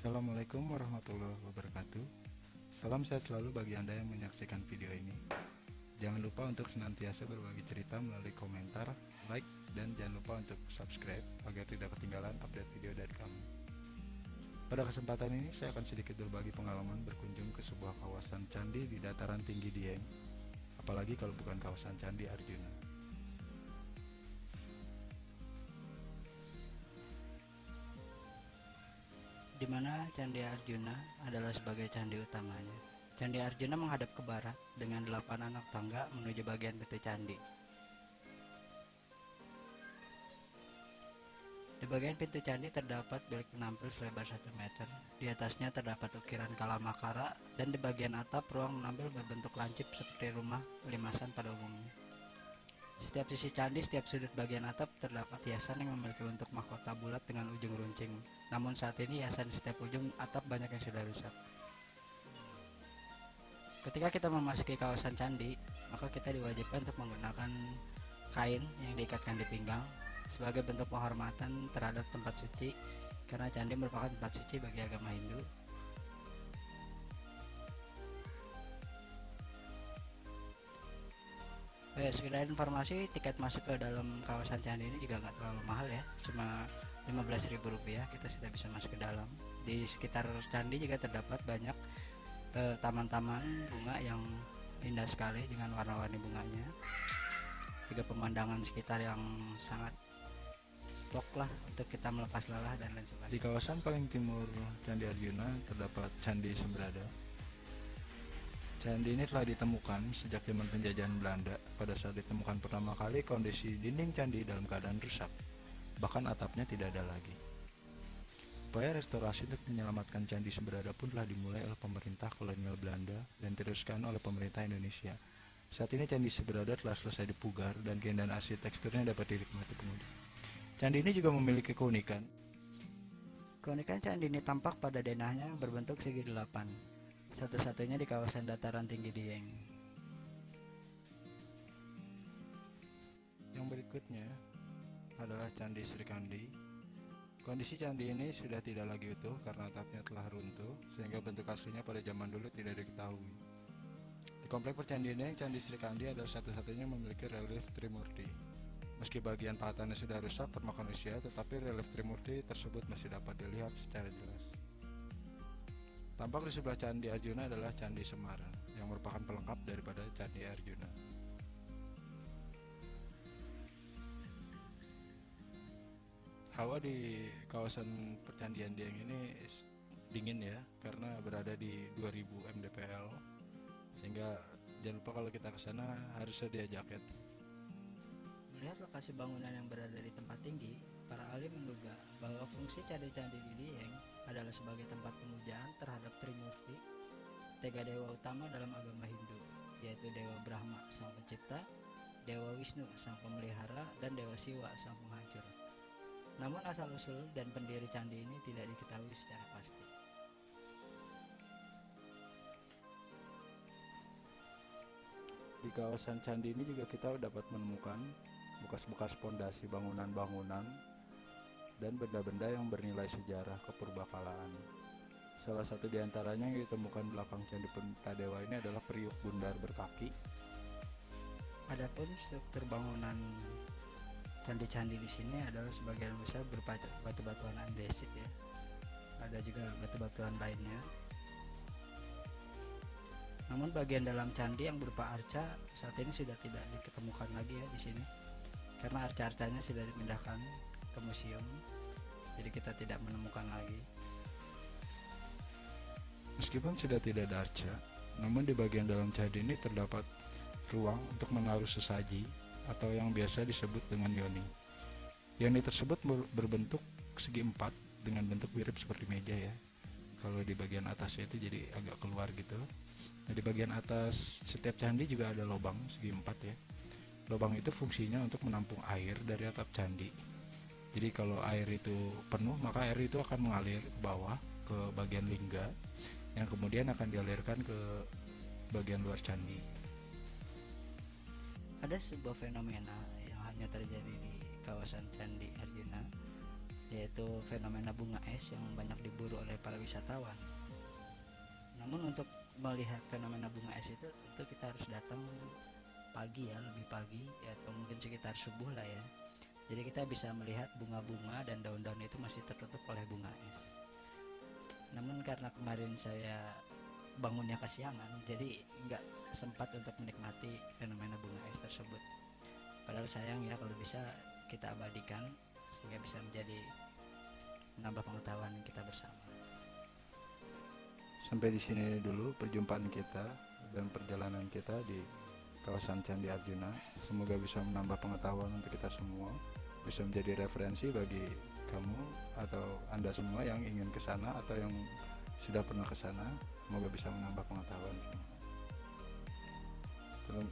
Assalamualaikum warahmatullahi wabarakatuh. Salam sehat selalu bagi Anda yang menyaksikan video ini. Jangan lupa untuk senantiasa berbagi cerita melalui komentar, like, dan jangan lupa untuk subscribe agar tidak ketinggalan update video dari kami. Pada kesempatan ini saya akan sedikit berbagi pengalaman berkunjung ke sebuah kawasan candi di dataran tinggi Dieng, apalagi kalau bukan kawasan Candi Arjuna. Di mana Candi Arjuna adalah sebagai candi utamanya. Candi Arjuna menghadap ke barat dengan 8 anak tangga menuju bagian pintu candi. Di bagian pintu candi terdapat bilik penampil selebar 1 meter. Di atasnya terdapat ukiran kalamakara dan di bagian atap ruang penampil berbentuk lancip seperti rumah limasan pada umumnya. Setiap sisi candi, setiap sudut bagian atap terdapat hiasan yang memiliki bentuk mahkota bulat dengan ujung runcing. Namun saat ini hiasan di setiap ujung atap banyak yang sudah rusak. Ketika kita memasuki kawasan candi, maka kita diwajibkan untuk menggunakan kain yang diikatkan di pinggang sebagai bentuk penghormatan terhadap tempat suci, karena candi merupakan tempat suci bagi agama Hindu. Sekedar informasi, tiket masuk ke dalam kawasan candi ini juga nggak terlalu mahal ya, cuma Rp15.000 kita sudah bisa masuk ke dalam. Di sekitar candi juga terdapat banyak taman-taman bunga yang indah sekali dengan warna-warni bunganya, juga pemandangan sekitar yang sangat plok lah untuk kita melepas lelah dan lain sebagainya. Di kawasan paling timur Candi Arjuna terdapat Candi Sembrada. Candi ini telah ditemukan sejak zaman penjajahan Belanda. Pada saat ditemukan pertama kali, kondisi dinding candi dalam keadaan rusak, bahkan atapnya tidak ada lagi. Upaya restorasi untuk menyelamatkan Candi Sembrada pun telah dimulai oleh pemerintah kolonial Belanda dan diteruskan oleh pemerintah Indonesia. Saat ini Candi Sembrada telah selesai dipugar dan keindahan arsitekturnya dapat dinikmati pengunjung. Candi ini juga memiliki keunikan. Keunikan candi ini tampak pada denahnya yang berbentuk segi 8, satu-satunya di kawasan dataran tinggi Dieng. Yang berikutnya adalah Candi Sri Kandi. Kondisi candi ini sudah tidak lagi utuh karena atapnya telah runtuh, sehingga bentuk aslinya pada zaman dulu tidak diketahui. Di komplek percandian ini, Candi Sri Kandi adalah satu-satunya memiliki relief Trimurti. Meski bagian pahatannya sudah rusak termakan usia, tetapi relief Trimurti tersebut masih dapat dilihat secara jelas. Tampak di sebelah Candi Arjuna adalah Candi Semarang, yang merupakan pelengkap daripada Candi Arjuna. Hawa di kawasan percandian Dieng ini dingin ya, karena berada di 2000 mdpl, sehingga jangan lupa kalau kita ke sana harus sedia jaket. Melihat lokasi bangunan yang berada di tempat tinggi, para ahli menduga bahwa fungsi candi-candi di Dieng adalah sebagai tempat pemujaan terhadap Trimurti, 3 dewa utama dalam agama Hindu, yaitu Dewa Brahma sang pencipta, Dewa Wisnu sang pemelihara, dan Dewa Siwa sang penghancur. Namun asal-usul dan pendiri candi ini tidak diketahui secara pasti. Di kawasan candi ini juga kita dapat menemukan bekas-bekas pondasi bangunan-bangunan dan benda-benda yang bernilai sejarah kepurbakalaan. Salah satu di antaranya yang ditemukan belakang Candi Puntadewa ini adalah periuk bundar berkaki. Adapun struktur bangunan candi-candi di sini adalah sebagian besar berupa batu-batuan andesit ya. Ada juga batu-batuan lainnya. Namun bagian dalam candi yang berupa arca saat ini sudah tidak diketemukan lagi ya di sini, karena arca-arcanya sudah dipindahkan ke museum, jadi kita tidak menemukan lagi. Meskipun sudah tidak ada arca, namun di bagian dalam candi ini terdapat ruang untuk menaruh sesaji atau yang biasa disebut dengan yoni. Yoni tersebut berbentuk segi 4 dengan bentuk mirip seperti meja ya. Kalau di bagian atasnya itu jadi agak keluar gitu. Nah, di bagian atas setiap candi juga ada lubang segi 4 ya. Lubang itu fungsinya untuk menampung air dari atap candi. Jadi kalau air itu penuh, maka air itu akan mengalir ke bawah ke bagian lingga, yang kemudian akan dialirkan ke bagian luar candi. Ada sebuah fenomena yang hanya terjadi di kawasan Candi Arjuna, yaitu fenomena bunga es yang banyak diburu oleh para wisatawan. Namun untuk melihat fenomena bunga es itu tentu kita harus datang pagi ya, lebih pagi ya, atau mungkin sekitar subuh lah ya. Jadi kita bisa melihat bunga-bunga dan daun-daun itu masih tertutup oleh bunga es. Namun karena kemarin saya bangunnya kesiangan, jadi nggak sempat untuk menikmati fenomena bunga es tersebut. Padahal sayang ya, kalau bisa kita abadikan sehingga bisa menjadi menambah pengetahuan kita bersama. Sampai di sini dulu perjumpaan kita dan perjalanan kita di kawasan Candi Arjuna. Semoga bisa menambah pengetahuan untuk kita semua, bisa menjadi referensi bagi kamu atau Anda semua yang ingin ke sana atau yang sudah pernah ke sana. Semoga bisa menambah pengetahuan.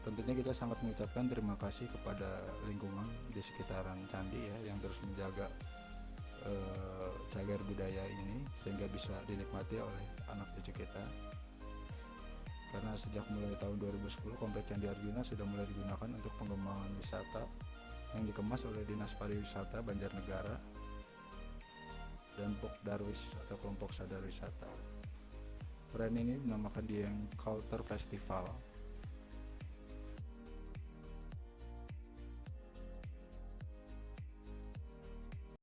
Tentunya kita sangat mengucapkan terima kasih kepada lingkungan di sekitaran candi ya, yang terus menjaga cagar budaya ini sehingga bisa dinikmati oleh anak cucu kita. Karena sejak mulai tahun 2010 Komplek Candi Arjuna sudah mulai digunakan untuk pengembangan wisata yang dikemas oleh Dinas Pariwisata Banjarnegara dan Pok Darwis atau kelompok sadar wisata. Brand ini dinamakan Dieng Culture Festival